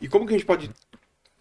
E como que a gente pode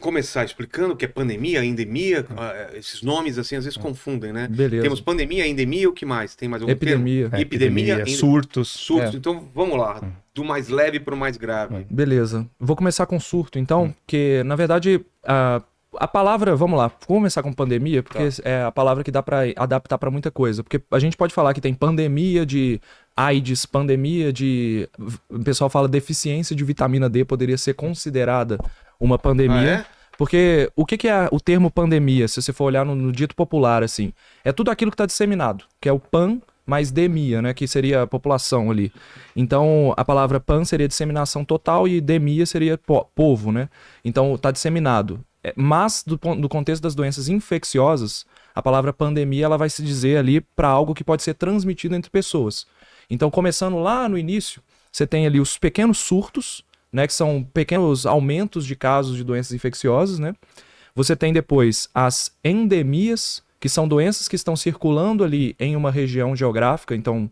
começar explicando o que é pandemia, endemia, esses nomes assim às vezes confundem, né? Temos Beleza. pandemia, endemia, o que mais? Tem mais algum termo? Epidemia. Epidemia, Epidemia, surtos. surtos. É, Então vamos lá, do mais leve para o mais grave. beleza. Vou começar com surto, então, porque, na verdade, a palavra, vamos lá, vou começar com pandemia, porque é a palavra que dá pra adaptar pra muita coisa. Porque a gente pode falar que tem pandemia de AIDS, pandemia de. O pessoal fala deficiência de vitamina D poderia ser considerada uma Ah, pandemia. é? Porque o que que é o termo pandemia, se você for olhar no dito popular, assim? É tudo aquilo que está disseminado, que é o pan mais demia, né? Que seria a população ali. Então, a palavra pan seria disseminação total e demia seria povo, né? Então, está disseminado. Mas, do contexto das doenças infecciosas, a palavra pandemia ela vai se dizer ali para algo que pode ser transmitido entre pessoas. Então, começando lá no início, você tem ali os pequenos surtos, né, que são pequenos aumentos de casos de doenças infecciosas, né? Você tem depois as endemias, que são doenças que estão circulando ali em uma região geográfica, então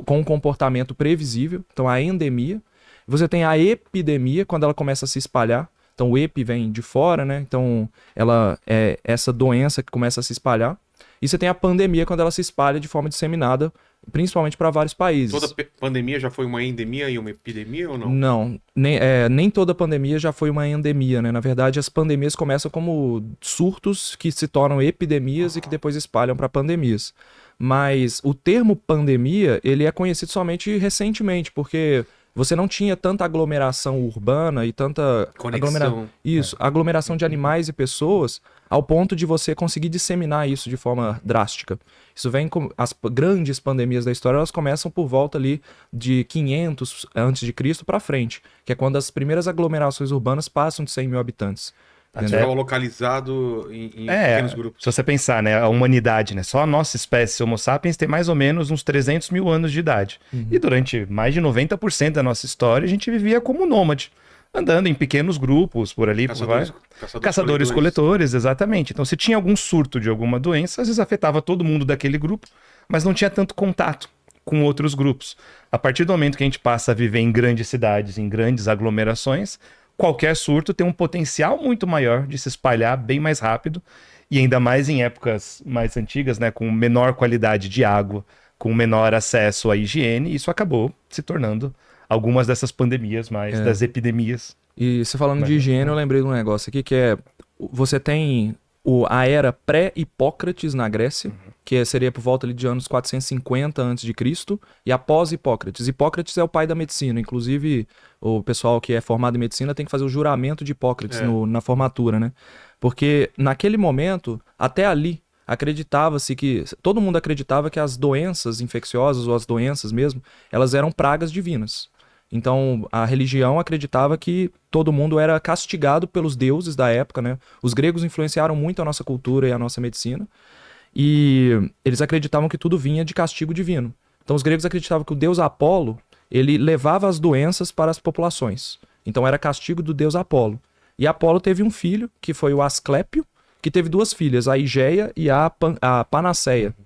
com um comportamento previsível, então a endemia. Você tem a epidemia, quando ela começa a se espalhar, então o epi vem de fora, né? Então ela é essa doença que começa a se espalhar. E você tem a pandemia, quando ela se espalha de forma disseminada, principalmente para vários países. Toda pandemia já foi uma endemia e uma epidemia ou não? Não, nem toda pandemia já foi uma endemia, né? Na verdade, as pandemias começam como surtos que se tornam epidemias e que depois espalham para pandemias. Mas o termo pandemia, ele é conhecido somente recentemente, porque você não tinha tanta aglomeração urbana e tanta Conexão. aglomeração de animais e pessoas ao ponto de você conseguir disseminar isso de forma drástica. Isso vem com as grandes pandemias da história, elas começam por volta ali de 500 antes de Cristo para frente, que é quando as primeiras aglomerações urbanas passam de 100 mil habitantes. Ficava localizado em pequenos grupos. Se você pensar, né, a humanidade, né, só a nossa espécie Homo sapiens tem mais ou menos uns 300 mil anos de idade. E durante mais de 90% da nossa história, a gente vivia como nômade, andando em pequenos grupos por ali, Caçadores-coletores, exatamente. Então, se tinha algum surto de alguma doença, às vezes afetava todo mundo daquele grupo, mas não tinha tanto contato com outros grupos. A partir do momento que a gente passa a viver em grandes cidades, em grandes aglomerações, qualquer surto tem um potencial muito maior de se espalhar bem mais rápido, e ainda mais em épocas mais antigas, né, com menor qualidade de água, com menor acesso à higiene, isso acabou se tornando algumas dessas pandemias mais, das epidemias. E você falando de higiene, eu lembrei de um negócio aqui que é... Você tem a era pré-Hipócrates na Grécia, que seria por volta ali de anos 450 a.C., e após Hipócrates. Hipócrates é o pai da medicina. Inclusive, o pessoal que é formado em medicina tem que fazer o juramento de Hipócrates na formatura, né? Porque naquele momento, até ali, acreditava-se que... Todo mundo acreditava que as doenças infecciosas, ou as doenças mesmo, elas eram pragas divinas. Então, a religião acreditava que todo mundo era castigado pelos deuses da época, né? Os gregos influenciaram muito a nossa cultura e a nossa medicina. E eles acreditavam que tudo vinha de castigo divino. Então, os gregos acreditavam que o deus Apolo, ele levava as doenças para as populações. Então, era castigo do deus Apolo. E Apolo teve um filho, que foi o Asclépio, que teve duas filhas, a Igeia e a Panaceia.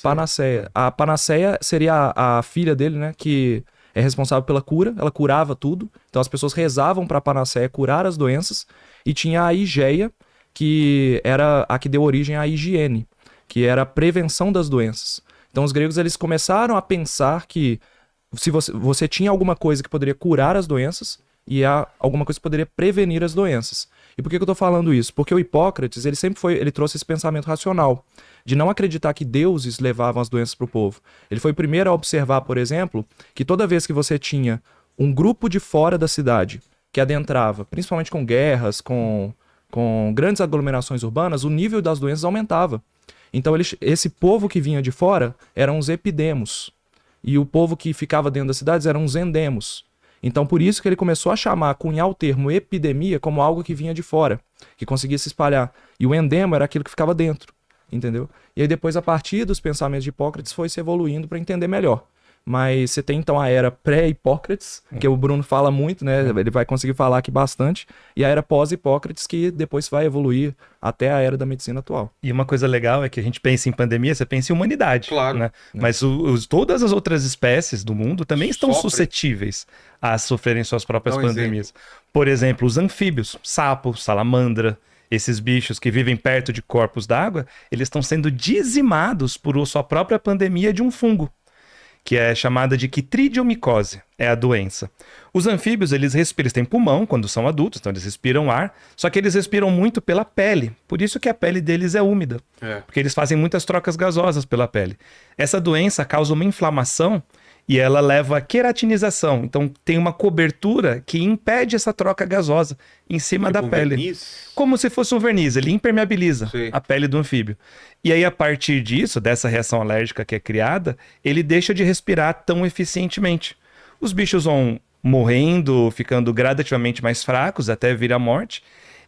Panaceia. A Panaceia seria a filha dele, né? Que é responsável pela cura, ela curava tudo. Então as pessoas rezavam para a Panaceia curar as doenças. E tinha a Igeia, que era a que deu origem à higiene, que era a prevenção das doenças. Então os gregos eles começaram a pensar que se você tinha alguma coisa que poderia curar as doenças e alguma coisa que poderia prevenir as doenças. E por que eu estou falando isso? Porque o Hipócrates ele trouxe esse pensamento racional, de não acreditar que deuses levavam as doenças para o povo. Ele foi o primeiro a observar, por exemplo, que toda vez que você tinha um grupo de fora da cidade que adentrava, principalmente com guerras, com grandes aglomerações urbanas, o nível das doenças aumentava. Então esse povo que vinha de fora eram os epidemos, e o povo que ficava dentro das cidades eram os endemos. Então, por isso que ele começou a cunhar o termo epidemia como algo que vinha de fora, que conseguia se espalhar. E o endemo era aquilo que ficava dentro, entendeu? E aí depois, a partir dos pensamentos de Hipócrates, foi se evoluindo para entender melhor. Mas você tem então a era pré-Hipócrates, que o Bruno fala muito, né? Ele vai conseguir falar aqui bastante, e a era pós-Hipócrates, que depois vai evoluir até a era da medicina atual. E uma coisa legal é que a gente pensa em pandemia, você pensa em humanidade. Claro. Né? Mas todas as outras espécies do mundo também estão Sofrem. suscetíveis a sofrerem suas próprias Dá um pandemias. Por exemplo, os anfíbios, sapo, salamandra, esses bichos que vivem perto de corpos d'água, eles estão sendo dizimados por sua própria pandemia de um fungo, que é chamada de quitridiomiose, é a doença. Os anfíbios, eles respiram, eles têm pulmão quando são adultos, então eles respiram ar, só que eles respiram muito pela pele, por isso que a pele deles é úmida, porque eles fazem muitas trocas gasosas pela pele. Essa doença causa uma inflamação e ela leva a queratinização, então tem uma cobertura que impede essa troca gasosa em cima da pele. Verniz? Como se fosse um verniz, ele impermeabiliza Sim. a pele do anfíbio. E aí, a partir disso, dessa reação alérgica que é criada, ele deixa de respirar tão eficientemente. Os bichos vão morrendo, ficando gradativamente mais fracos até vir à morte.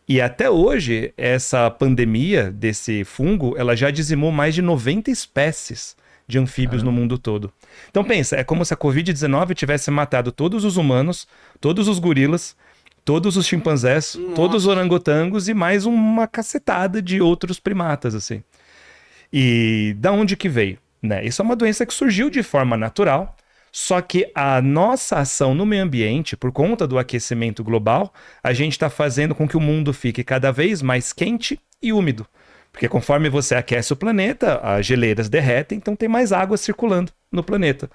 E até hoje, essa pandemia desse fungo, ela já dizimou mais de 90 espécies de anfíbios no mundo todo. Então pensa, é como se a Covid-19 tivesse matado todos os humanos, todos os gorilas, todos os chimpanzés, todos os orangotangos e mais uma cacetada de outros primatas, assim. E da onde que veio? Né? Isso é uma doença que surgiu de forma natural, só que a nossa ação no meio ambiente, por conta do aquecimento global, a gente está fazendo com que o mundo fique cada vez mais quente e úmido. Porque conforme você aquece o planeta, as geleiras derretem, então tem mais água circulando no planeta.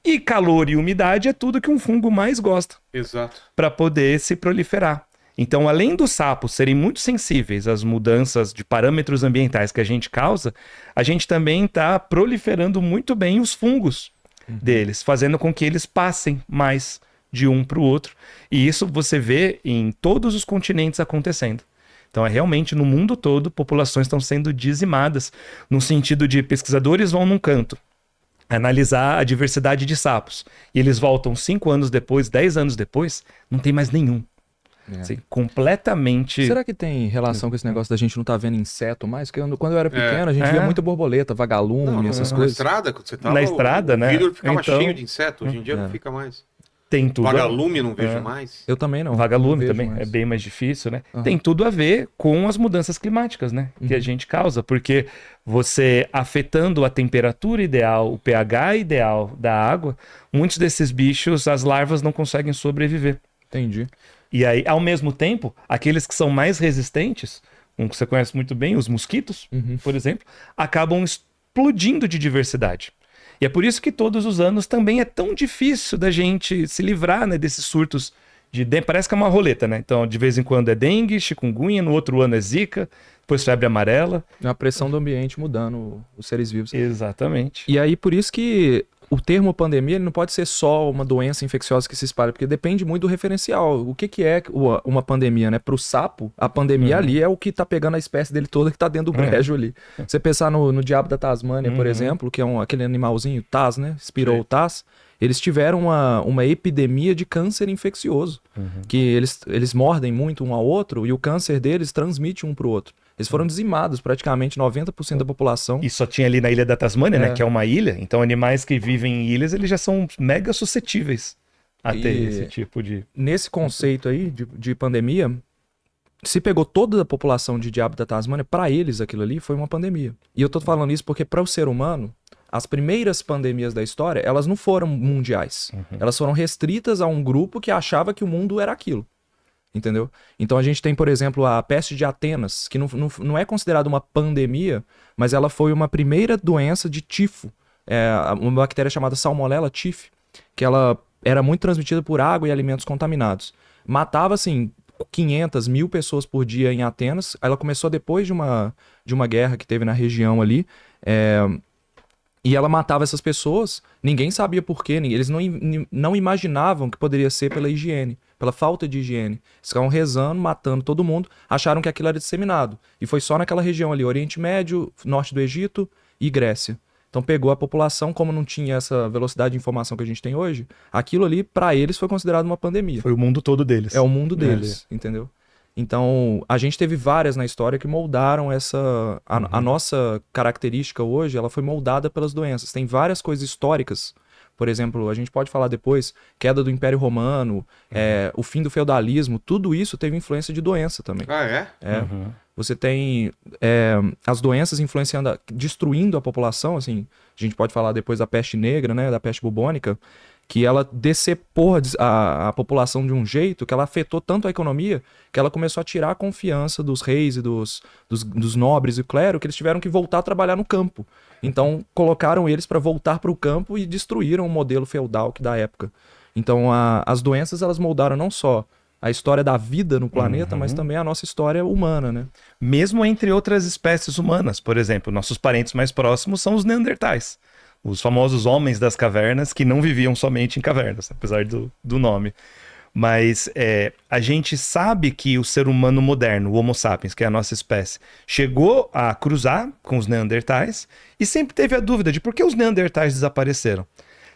E calor e umidade é tudo que um fungo mais gosta. Exato. Para poder se proliferar. Então, além dos sapos serem muito sensíveis às mudanças de parâmetros ambientais que a gente causa, a gente também está proliferando muito bem os fungos deles, fazendo com que eles passem mais de um para o outro. E isso você vê em todos os continentes acontecendo. Então, é realmente no mundo todo, populações estão sendo dizimadas, no sentido de pesquisadores vão num canto analisar a diversidade de sapos. E eles voltam 5 anos depois, 10 anos depois, não tem mais nenhum. Assim, completamente... Será que tem relação com esse negócio da gente não tá vendo inseto mais? Porque quando eu era pequeno, a gente via muita borboleta, vagalume, essas Na coisas. estrada, quando você tava, Na estrada, né? O vidro ficava Então- cheio de inseto. Hoje em dia não fica mais. Tem tudo Vagalume eu não vejo mais. Eu também não. Vagalume não vejo também mais. é bem mais difícil, né? Aham. Tem tudo a ver com as mudanças climáticas, né? Que a gente causa, porque você afetando a temperatura ideal, o pH ideal da água, muitos desses bichos, as larvas não conseguem sobreviver. Entendi. E aí, ao mesmo tempo, aqueles que são mais resistentes, um que você conhece muito bem, os mosquitos, por exemplo, acabam explodindo de diversidade. E é por isso que todos os anos também é tão difícil da gente se livrar, né, desses surtos de dengue. Parece que é uma roleta, né? Então, de vez em quando é dengue, chikungunya, no outro ano é zika, depois febre amarela. É a pressão do ambiente mudando os seres vivos. Exatamente. E aí, por isso que o termo pandemia ele não pode ser só uma doença infecciosa que se espalha, porque depende muito do referencial. O que é uma pandemia, né? Para o sapo, a pandemia ali é o que tá pegando a espécie dele toda que tá dentro do brejo ali. Você pensar no diabo da Tasmânia, por exemplo, que é aquele animalzinho, Taz, né? Espirou o Taz. Eles tiveram uma epidemia de câncer infeccioso, que eles mordem muito um ao outro e o câncer deles transmite um pro outro. Eles foram dizimados, praticamente 90% da população. E só tinha ali na ilha da Tasmânia, né? Que é uma ilha. Então, animais que vivem em ilhas, eles já são mega suscetíveis a ter esse tipo de... Nesse conceito aí de pandemia, se pegou toda a população de diabo da Tasmânia, para eles aquilo ali foi uma pandemia. E eu tô falando isso porque para o ser humano, as primeiras pandemias da história, elas não foram mundiais. Elas foram restritas a um grupo que achava que o mundo era aquilo. Entendeu? Então a gente tem, por exemplo, a peste de Atenas, que não é considerada uma pandemia, mas ela foi uma primeira doença de tifo. Uma bactéria chamada Salmonella typhi, que ela era muito transmitida por água e alimentos contaminados. Matava, assim, 500, 1000 pessoas por dia em Atenas. Ela começou depois de uma guerra que teve na região ali. E ela matava essas pessoas, ninguém sabia por quê, eles não imaginavam que poderia ser pela higiene, pela falta de higiene. Eles ficavam rezando, matando todo mundo, acharam que aquilo era disseminado. E foi só naquela região ali, Oriente Médio, norte do Egito e Grécia. Então pegou a população, como não tinha essa velocidade de informação que a gente tem hoje, aquilo ali, para eles, foi considerado uma pandemia. Foi o mundo todo deles. É o mundo deles, entendeu? Então, a gente teve várias na história que moldaram a nossa característica hoje, ela foi moldada pelas doenças. Tem várias coisas históricas, por exemplo, a gente pode falar depois, queda do Império Romano, o fim do feudalismo, tudo isso teve influência de doença também. Ah, é? Você tem as doenças influenciando, destruindo a população, assim, a gente pode falar depois da peste negra, né, da peste bubônica, que ela decepou a população de um jeito que ela afetou tanto a economia que ela começou a tirar a confiança dos reis e dos nobres e clero, que eles tiveram que voltar a trabalhar no campo. Então colocaram eles para voltar para o campo e destruíram o modelo feudal que da época. Então as doenças elas moldaram não só a história da vida no planeta, mas também a nossa história humana, né? Mesmo entre outras espécies humanas, por exemplo, nossos parentes mais próximos são os neandertais. Os famosos homens das cavernas que não viviam somente em cavernas, apesar do nome. Mas a gente sabe que o ser humano moderno, o Homo sapiens, que é a nossa espécie, chegou a cruzar com os neandertais e sempre teve a dúvida de por que os neandertais desapareceram.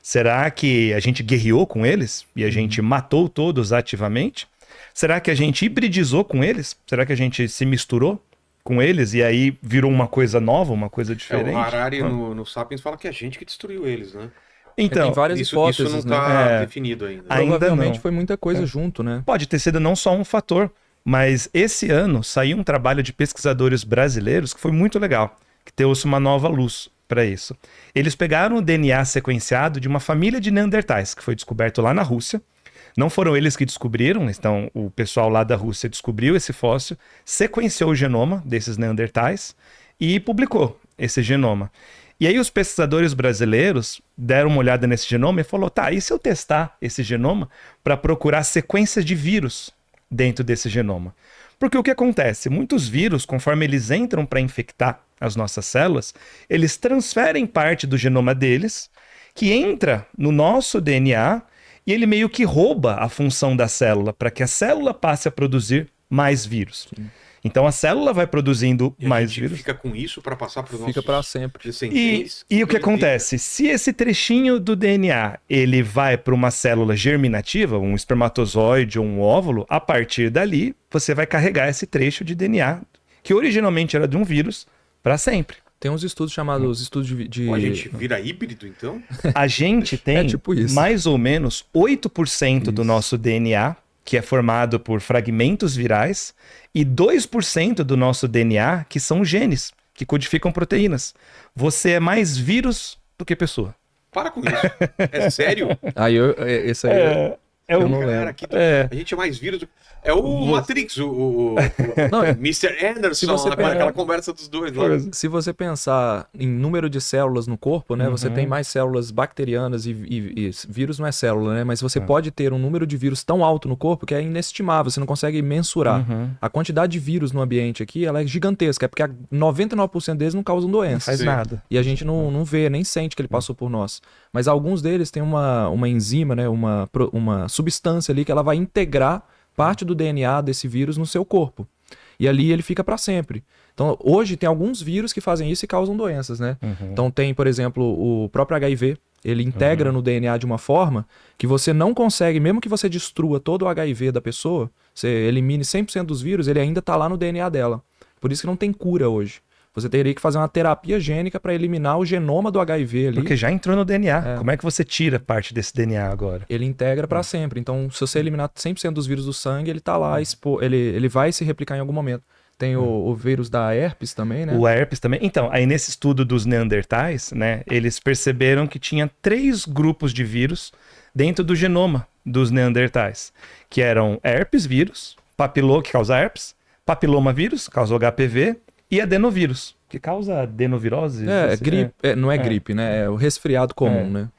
Será que a gente guerreou com eles e a gente matou todos ativamente? Será que a gente hibridizou com eles? Será que a gente se misturou com eles e aí virou uma coisa nova, uma coisa diferente? O Harari no Sapiens fala que é a gente que destruiu eles, né? Então, tem várias hipóteses, isso não está definido ainda. Provavelmente não. foi muita coisa junto, né? Pode ter sido não só um fator, mas esse ano saiu um trabalho de pesquisadores brasileiros que foi muito legal, que trouxe uma nova luz para isso. Eles pegaram o DNA sequenciado de uma família de neandertais, que foi descoberto lá na Rússia. Não foram eles que descobriram, então o pessoal lá da Rússia descobriu esse fóssil, sequenciou o genoma desses neandertais e publicou esse genoma. E aí os pesquisadores brasileiros deram uma olhada nesse genoma e falaram, tá, e se eu testar esse genoma para procurar sequências de vírus dentro desse genoma? Porque o que acontece? Muitos vírus, conforme eles entram para infectar as nossas células, eles transferem parte do genoma deles, que entra no nosso DNA, e ele meio que rouba a função da célula para que a célula passe a produzir mais vírus. Sim. Então a célula vai produzindo mais vírus. Fica com isso para passar para os nossos... Fica para sempre. E o que acontece? Se esse trechinho do DNA ele vai para uma célula germinativa, um espermatozoide ou um óvulo, a partir dali você vai carregar esse trecho de DNA, que originalmente era de um vírus, para sempre. Tem uns estudos chamados estudos de... A gente vira híbrido, então? A gente tem tipo isso. mais ou menos 8% do nosso DNA, que é formado por fragmentos virais, e 2% do nosso DNA, que são genes, que codificam proteínas. Você é mais vírus do que pessoa. Para com isso. É sério? Esse aí... É o cara, a gente é mais vírus. É o Matrix, Não, Mr. Anderson, aquela conversa dos dois lá. Se você pensar em número de células no corpo, né? Você tem mais células bacterianas e vírus não é célula, né? Mas você pode ter um número de vírus tão alto no corpo que é inestimável, você não consegue mensurar. A quantidade de vírus no ambiente aqui, ela é gigantesca, é porque 99% deles não causam doença. Não faz nada. E a gente não vê, nem sente que ele passou por nós. Mas alguns deles têm uma enzima, né? Uma substância ali que ela vai integrar parte do DNA desse vírus no seu corpo. E ali ele fica para sempre. Então, hoje tem alguns vírus que fazem isso e causam doenças, né? Então tem, por exemplo, o próprio HIV. Ele integra no DNA de uma forma que você não consegue, mesmo que você destrua todo o HIV da pessoa, você elimine 100% dos vírus, ele ainda tá lá no DNA dela. Por isso que não tem cura hoje. Você teria que fazer uma terapia gênica para eliminar o genoma do HIV ali. Porque já entrou no DNA. Como é que você tira parte desse DNA agora? Ele integra para sempre. Então, se você eliminar 100% dos vírus do sangue, ele tá lá, ele vai se replicar em algum momento. Tem o vírus da herpes também, né? O herpes também. Então, aí nesse estudo dos neandertais, né, eles perceberam que tinha 3 grupos de vírus dentro do genoma dos neandertais, que eram herpes vírus, que causa herpes, papiloma vírus, causa HPV, e adenovírus, que causa adenovirose. Gripe, não é gripe, né? É o resfriado comum, né?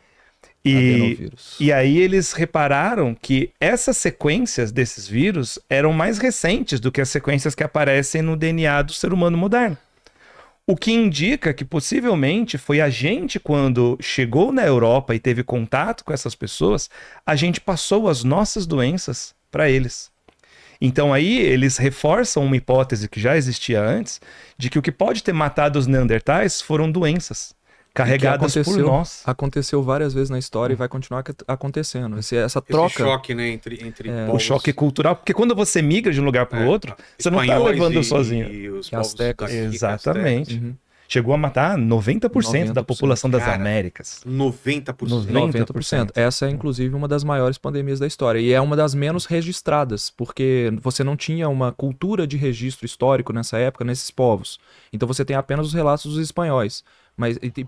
E aí eles repararam que essas sequências desses vírus eram mais recentes do que as sequências que aparecem no DNA do ser humano moderno. O que indica que possivelmente foi a gente, quando chegou na Europa e teve contato com essas pessoas, a gente passou as nossas doenças para eles. Então aí eles reforçam uma hipótese que já existia antes, de que o que pode ter matado os neandertais foram doenças carregadas por nós. Aconteceu várias vezes na história e vai continuar acontecendo. Essa troca... Esse choque, né, entre povos. O choque cultural, porque quando você migra de um lugar para o outro, você não está levando sozinho. E os Aztecas. Exatamente. chegou a matar 90% da 90%, população das cara. Américas. 90%. 90%. Essa é, inclusive, uma das maiores pandemias da história. E é uma das menos registradas, porque você não tinha uma cultura de registro histórico nessa época, nesses povos. Então você tem apenas os relatos dos espanhóis. Mas e tem